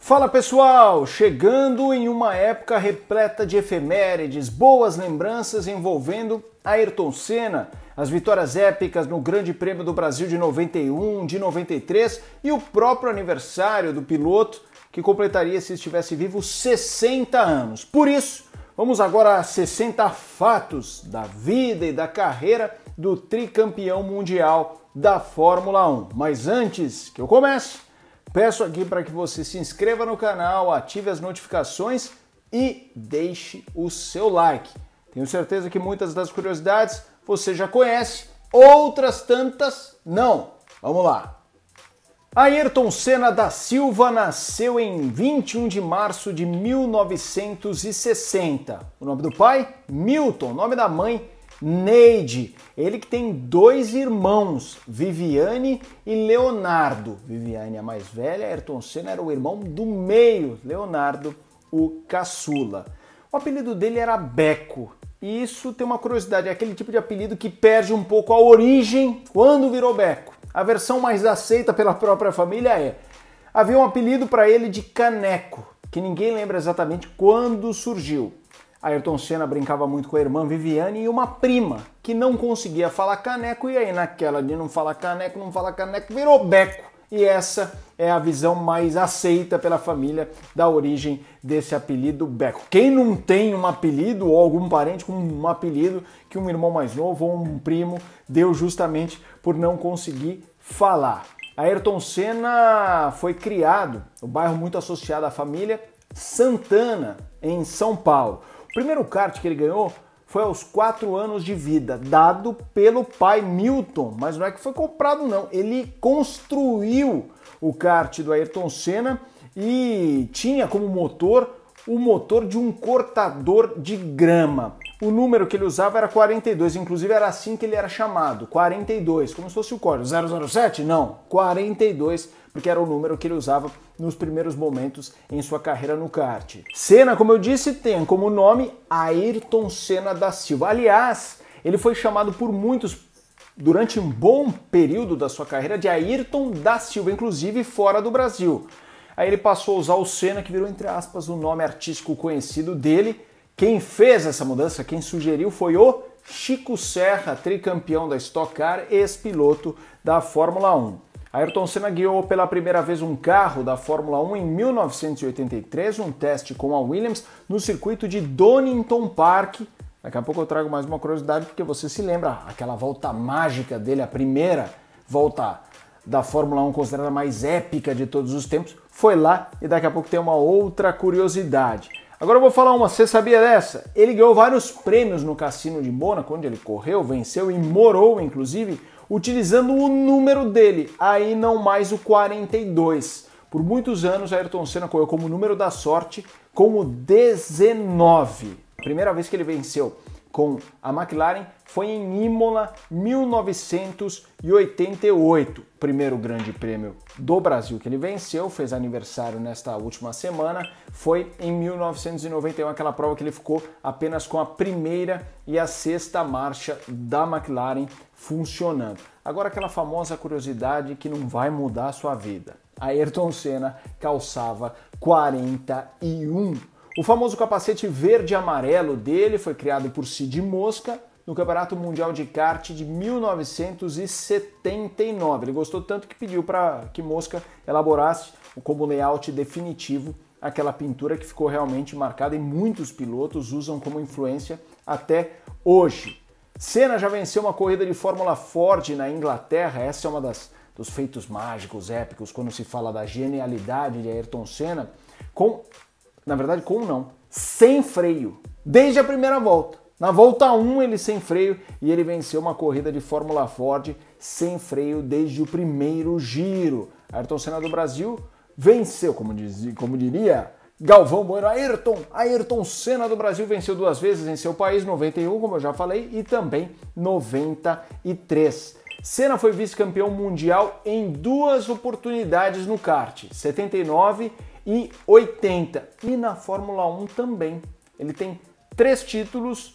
Fala pessoal, chegando em uma época repleta de efemérides, boas lembranças envolvendo Ayrton Senna, as vitórias épicas no Grande Prêmio do Brasil de 91, de 93 e o próprio aniversário do piloto que completaria, se estivesse vivo, 60 anos. Por isso, vamos agora a 60 fatos da vida e da carreira do tricampeão mundial da Fórmula 1. Mas antes que eu comece, peço aqui para que você se inscreva no canal, ative as notificações e deixe o seu like. Tenho certeza que muitas das curiosidades você já conhece, outras tantas não. Vamos lá! Ayrton Senna da Silva nasceu em 21 de março de 1960. O nome do pai? Milton. O nome da mãe? Neide. Ele que tem dois irmãos, Viviane e Leonardo. Viviane a mais velha, Ayrton Senna era o irmão do meio, Leonardo, o caçula. O apelido dele era Beco. E isso tem uma curiosidade, é aquele tipo de apelido que perde um pouco a origem quando virou Beco. A versão mais aceita pela própria família havia um apelido para ele de Caneco, que ninguém lembra exatamente quando surgiu. Ayrton Senna brincava muito com a irmã Viviane e uma prima, que não conseguia falar caneco, e aí naquela de não falar caneco, virou Beco. E essa é a visão mais aceita pela família da origem desse apelido Beco. Quem não tem um apelido ou algum parente com um apelido que um irmão mais novo ou um primo deu justamente por não conseguir falar? Ayrton Senna foi criado no bairro muito associado à família Santana, em São Paulo. O primeiro kart que ele ganhou foi aos 4 anos de vida, dado pelo pai Milton, mas não é que foi comprado não, ele construiu o kart do Ayrton Senna e tinha como motor o motor de um cortador de grama. O número que ele usava era 42, inclusive era assim que ele era chamado, 42, como se fosse o código 007? Não, 42, porque era o número que ele usava nos primeiros momentos em sua carreira no kart. Senna, como eu disse, tem como nome Ayrton Senna da Silva. Aliás, ele foi chamado por muitos durante um bom período da sua carreira de Ayrton da Silva, inclusive fora do Brasil. Aí ele passou a usar o Senna, que virou, entre aspas, o nome artístico conhecido dele. Quem fez essa mudança, quem sugeriu, foi o Chico Serra, tricampeão da Stock Car, ex-piloto da Fórmula 1. Ayrton Senna guiou pela primeira vez um carro da Fórmula 1 em 1983, um teste com a Williams no circuito de Donington Park. Daqui a pouco eu trago mais uma curiosidade, porque você se lembra, aquela volta mágica dele, a primeira volta da Fórmula 1 considerada mais épica de todos os tempos, foi lá, e daqui a pouco tem uma outra curiosidade. Agora eu vou falar uma, você sabia dessa? Ele ganhou vários prêmios no Cassino de Mônaco, onde ele correu, venceu e morou, inclusive, utilizando o número dele, aí não mais o 42. Por muitos anos, Ayrton Senna correu como número da sorte com o 19. A primeira vez que ele venceu com a McLaren foi em Imola, 1988. Primeiro grande prêmio do Brasil que ele venceu, fez aniversário nesta última semana, foi em 1991, aquela prova que ele ficou apenas com a primeira e a sexta marcha da McLaren funcionando. Agora aquela famosa curiosidade que não vai mudar a sua vida. Ayrton Senna calçava 41. O famoso capacete verde e amarelo dele foi criado por Cid Mosca no Campeonato Mundial de Kart de 1979. Ele gostou tanto que pediu para que Mosca elaborasse como layout definitivo aquela pintura que ficou realmente marcada e muitos pilotos usam como influência até hoje. Senna já venceu uma corrida de Fórmula Ford na Inglaterra, essa é uma dos feitos mágicos, épicos, quando se fala da genialidade de Ayrton Senna, sem freio, desde a primeira volta. Na volta 1 ele sem freio e ele venceu uma corrida de Fórmula Ford sem freio desde o primeiro giro. Ayrton Senna do Brasil venceu, como diria Galvão Bueno, Ayrton Senna do Brasil venceu 2 vezes em seu país, 91, como eu já falei, e também 93. Senna foi vice-campeão mundial em 2 oportunidades no kart, 79 e 80. E na Fórmula 1 também. Ele tem 3 títulos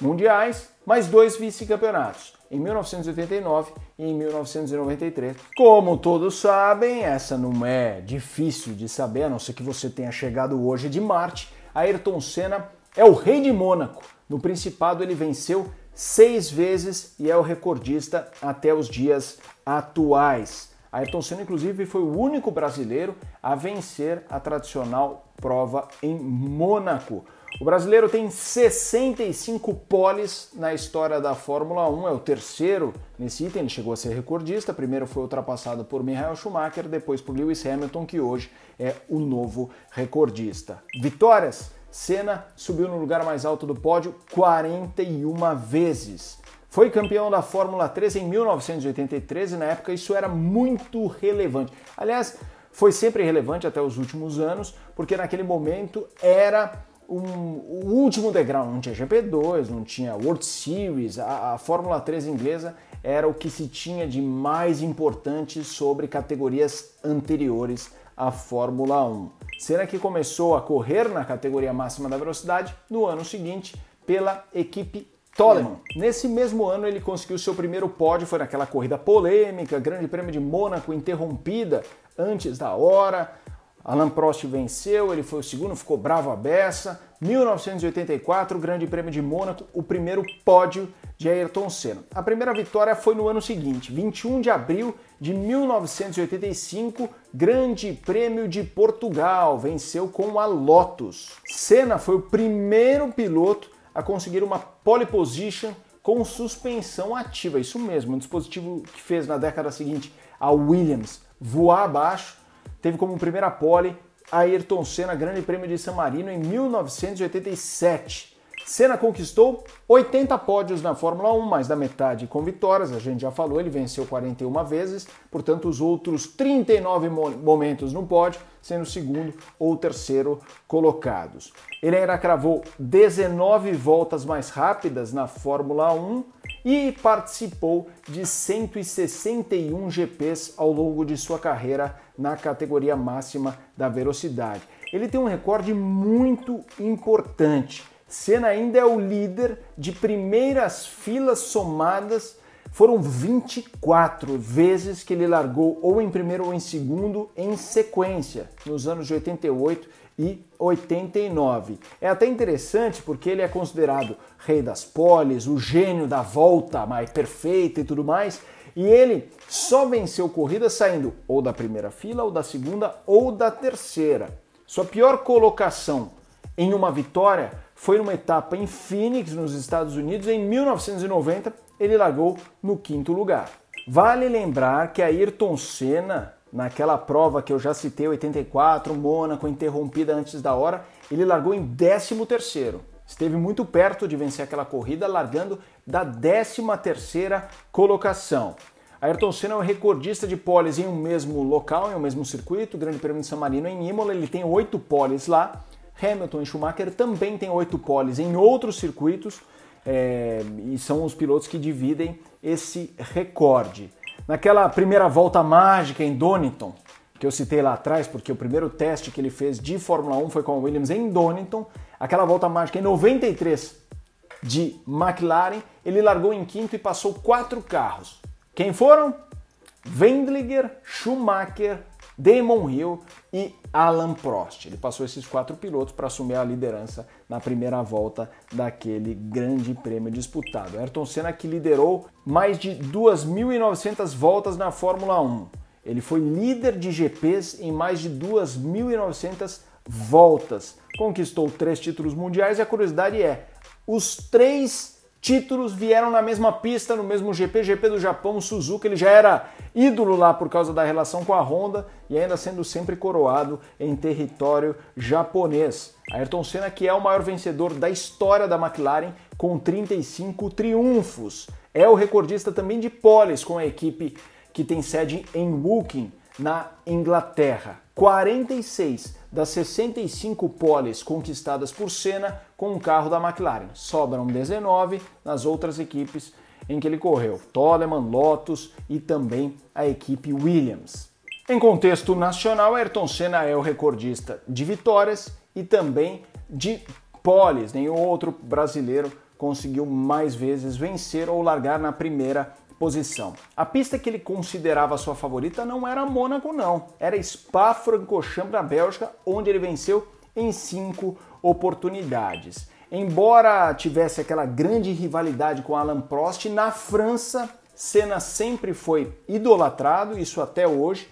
mundiais, mais 2 vice-campeonatos. em 1989 e em 1993. Como todos sabem, essa não é difícil de saber, a não ser que você tenha chegado hoje de Marte, Ayrton Senna é o rei de Mônaco. No Principado ele venceu 6 vezes e é o recordista até os dias atuais. Ayrton Senna, inclusive, foi o único brasileiro a vencer a tradicional prova em Mônaco. O brasileiro tem 65 poles na história da Fórmula 1, é o terceiro nesse item, ele chegou a ser recordista, primeiro foi ultrapassado por Michael Schumacher, depois por Lewis Hamilton, que hoje é o novo recordista. Vitórias: Senna subiu no lugar mais alto do pódio 41 vezes. Foi campeão da Fórmula 3 em 1983 e na época isso era muito relevante. Aliás, foi sempre relevante até os últimos anos, porque naquele momento era o último degrau, não tinha GP2, não tinha World Series, a Fórmula 3 inglesa era o que se tinha de mais importante sobre categorias anteriores à Fórmula 1. Senna que começou a correr na categoria máxima da velocidade no ano seguinte pela equipe Toleman. Nesse mesmo ano ele conseguiu seu primeiro pódio, foi naquela corrida polêmica, Grande Prêmio de Mônaco, interrompida antes da hora. Alain Prost venceu, ele foi o segundo, ficou bravo a beça. 1984, Grande Prêmio de Mônaco, o primeiro pódio de Ayrton Senna. A primeira vitória foi no ano seguinte, 21 de abril de 1985, Grande Prêmio de Portugal, venceu com a Lotus. Senna foi o primeiro piloto a conseguir uma pole position com suspensão ativa, isso mesmo, um dispositivo que fez na década seguinte a Williams voar abaixo. Teve como primeira pole Ayrton Senna, Grande Prêmio de San Marino em 1987. Senna conquistou 80 pódios na Fórmula 1, mais da metade com vitórias, a gente já falou, ele venceu 41 vezes, portanto os outros 39 momentos no pódio, sendo o segundo ou terceiro colocados. Ele ainda cravou 19 voltas mais rápidas na Fórmula 1 e participou de 161 GPs ao longo de sua carreira na categoria máxima da velocidade. Ele tem um recorde muito importante. Senna ainda é o líder de primeiras filas somadas. Foram 24 vezes que ele largou ou em primeiro ou em segundo em sequência, nos anos de 88 e 89. É até interessante porque ele é considerado rei das poles, o gênio da volta mais perfeita e tudo mais, e ele só venceu corridas saindo ou da primeira fila, ou da segunda, ou da terceira. Sua pior colocação em uma vitória foi numa etapa em Phoenix, nos Estados Unidos, em 1990, ele largou no 5º lugar. Vale lembrar que Ayrton Senna, naquela prova que eu já citei, 84, Mônaco, interrompida antes da hora, ele largou em 13º. Esteve muito perto de vencer aquela corrida, largando da 13ª colocação. Ayrton Senna é o recordista de poles em um mesmo local, em um mesmo circuito, o Grande Prêmio de San Marino em Imola, ele tem 8 poles lá. Hamilton e Schumacher também têm 8 poles em outros circuitos, e são os pilotos que dividem esse recorde. Naquela primeira volta mágica em Donington, que eu citei lá atrás, porque o primeiro teste que ele fez de Fórmula 1 foi com a Williams em Donington, aquela volta mágica em 93 de McLaren, ele largou em 5º e passou 4 carros. Quem foram? Wendlinger, Schumacher, Damon Hill e Alain Prost. Ele passou esses 4 pilotos para assumir a liderança na primeira volta daquele grande prêmio disputado. Ayrton Senna que liderou mais de 2.900 voltas na Fórmula 1. Ele foi líder de GPs em mais de 2.900 voltas. Conquistou 3 títulos mundiais e a curiosidade é, os 3 títulos vieram na mesma pista, no mesmo GP do Japão, Suzuka. Ele já era ídolo lá por causa da relação com a Honda e ainda sendo sempre coroado em território japonês. Ayrton Senna que é o maior vencedor da história da McLaren com 35 triunfos. É o recordista também de poles com a equipe que tem sede em Woking, na Inglaterra. 46 das 65 poles conquistadas por Senna com o carro da McLaren. Sobram 19 nas outras equipes em que ele correu. Toleman, Lotus e também a equipe Williams. Em contexto nacional, Ayrton Senna é o recordista de vitórias e também de poles. Nenhum outro brasileiro conseguiu mais vezes vencer ou largar na primeira posição. A pista que ele considerava sua favorita não era Mônaco não, era Spa-Francorchamps na Bélgica, onde ele venceu em 5 oportunidades. Embora tivesse aquela grande rivalidade com Alain Prost, na França Senna sempre foi idolatrado, isso até hoje.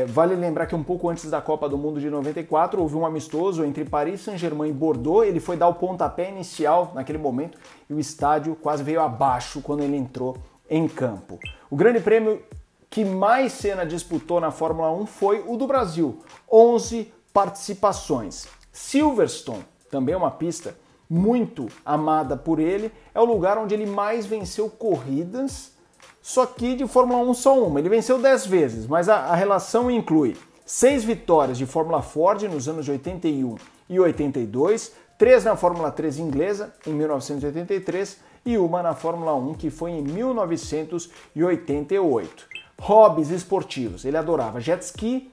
Vale lembrar que um pouco antes da Copa do Mundo de 94 houve um amistoso entre Paris Saint-Germain e Bordeaux. Ele foi dar o pontapé inicial naquele momento e o estádio quase veio abaixo quando ele entrou em campo. O grande prêmio que mais Senna disputou na Fórmula 1 foi o do Brasil, 11 participações. Silverstone, também é uma pista muito amada por ele, é o lugar onde ele mais venceu corridas, só que de Fórmula 1 só uma. Ele venceu 10 vezes, mas a relação inclui 6 vitórias de Fórmula Ford nos anos de 81 e 82, 3 na Fórmula 3 inglesa em 1983 e uma na Fórmula 1 que foi em 1988. Hobbies esportivos, ele adorava jet ski,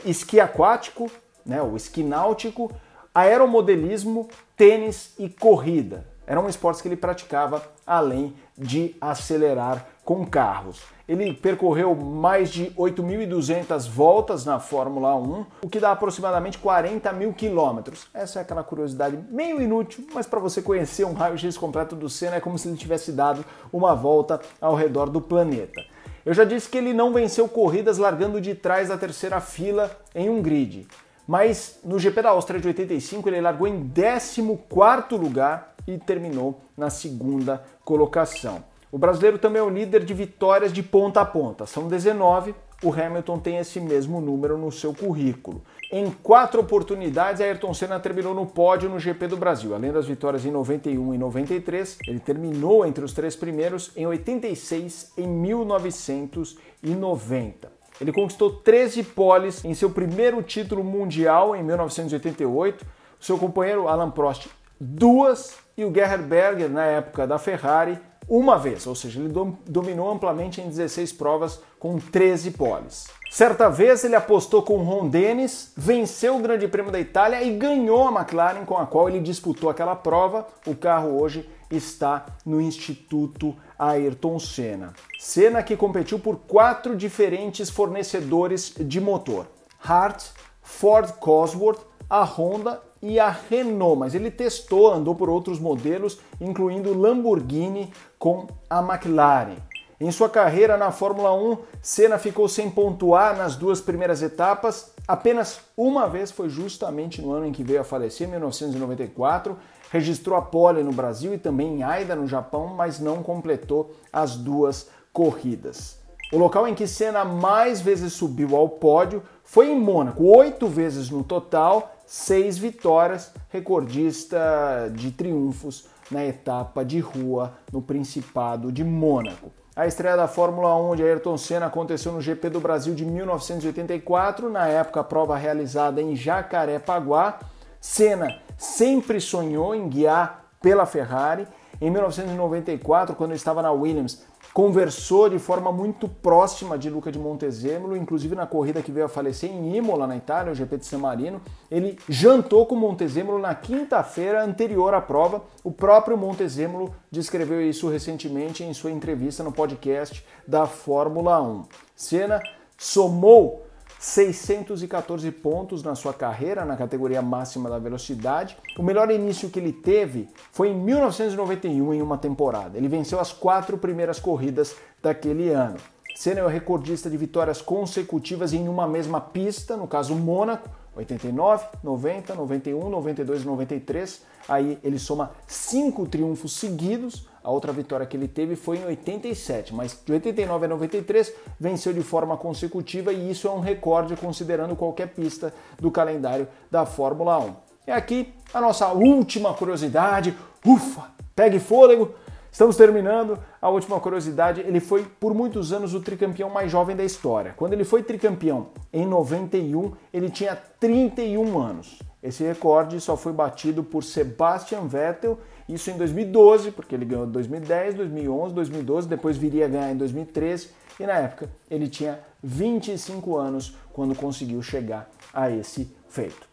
esqui aquático, né, o esqui náutico, aeromodelismo, tênis e corrida. Eram esportes que ele praticava além de acelerar com carros. Ele percorreu mais de 8.200 voltas na Fórmula 1, o que dá aproximadamente 40 mil quilômetros. Essa é aquela curiosidade meio inútil, mas para você conhecer um raio-x completo do Senna é como se ele tivesse dado uma volta ao redor do planeta. Eu já disse que ele não venceu corridas largando de trás da terceira fila em um grid, mas no GP da Áustria de 85 ele largou em 14º lugar e terminou na segunda colocação. O brasileiro também é o líder de vitórias de ponta a ponta, são 19, o Hamilton tem esse mesmo número no seu currículo. Em 4 oportunidades, Ayrton Senna terminou no pódio no GP do Brasil. Além das vitórias em 91 e 93, ele terminou entre os 3 primeiros em 86 e 1990. Ele conquistou 13 poles em seu primeiro título mundial em 1988, o seu companheiro Alain Prost 2 e o Gerhard Berger, na época da Ferrari, uma vez, ou seja, ele dominou amplamente em 16 provas com 13 poles. Certa vez ele apostou com Ron Dennis, venceu o Grande Prêmio da Itália e ganhou a McLaren com a qual ele disputou aquela prova. O carro hoje está no Instituto Ayrton Senna. Senna que competiu por 4 diferentes fornecedores de motor: Hart, Ford Cosworth, a Honda e a Renault, mas ele testou, andou por outros modelos, incluindo Lamborghini com a McLaren. Em sua carreira na Fórmula 1, Senna ficou sem pontuar nas 2 primeiras etapas. Apenas uma vez, foi justamente no ano em que veio a falecer, 1994, registrou a pole no Brasil e também em Aida, no Japão, mas não completou as 2 corridas. O local em que Senna mais vezes subiu ao pódio foi em Mônaco, 8 vezes no total, 6 vitórias, recordista de triunfos na etapa de rua no Principado de Mônaco. A estreia da Fórmula 1 de Ayrton Senna aconteceu no GP do Brasil de 1984, na época a prova realizada em Jacarepaguá. Senna sempre sonhou em guiar pela Ferrari. Em 1994, quando ele estava na Williams, conversou de forma muito próxima de Luca de Montezemolo, inclusive na corrida que veio a falecer em Imola, na Itália, o GP de San Marino. Ele jantou com Montezemolo na quinta-feira anterior à prova. O próprio Montezemolo descreveu isso recentemente em sua entrevista no podcast da Fórmula 1. Senna somou 614 pontos na sua carreira na categoria máxima da velocidade. O melhor início que ele teve foi em 1991, em uma temporada. Ele venceu as 4 primeiras corridas daquele ano. Senna é o recordista de vitórias consecutivas em uma mesma pista, no caso Mônaco, 89, 90, 91, 92 e 93. Aí ele soma 5 triunfos seguidos. A outra vitória que ele teve foi em 87, mas de 89 a 93 venceu de forma consecutiva e isso é um recorde considerando qualquer pista do calendário da Fórmula 1. E aqui a nossa última curiosidade. Ufa, pegue fôlego. Estamos terminando. A última curiosidade, ele foi por muitos anos o tricampeão mais jovem da história. Quando ele foi tricampeão em 91, ele tinha 31 anos. Esse recorde só foi batido por Sebastian Vettel, isso em 2012, porque ele ganhou em 2010, 2011, 2012, depois viria a ganhar em 2013, e na época ele tinha 25 anos quando conseguiu chegar a esse feito.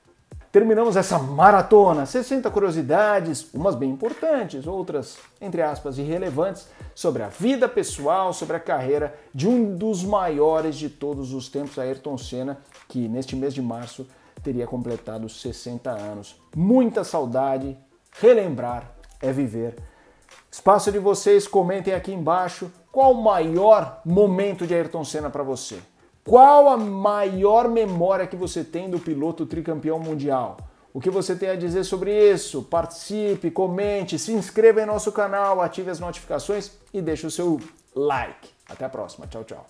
terminamos essa maratona, 60 curiosidades, umas bem importantes, outras, entre aspas, irrelevantes, sobre a vida pessoal, sobre a carreira de um dos maiores de todos os tempos, Ayrton Senna, que neste mês de março teria completado 60 anos. Muita saudade, relembrar é viver. Espaço de vocês, comentem aqui embaixo qual o maior momento de Ayrton Senna para você. Qual a maior memória que você tem do piloto tricampeão mundial? O que você tem a dizer sobre isso? Participe, comente, se inscreva em nosso canal, ative as notificações e deixe o seu like. Até a próxima. Tchau, tchau.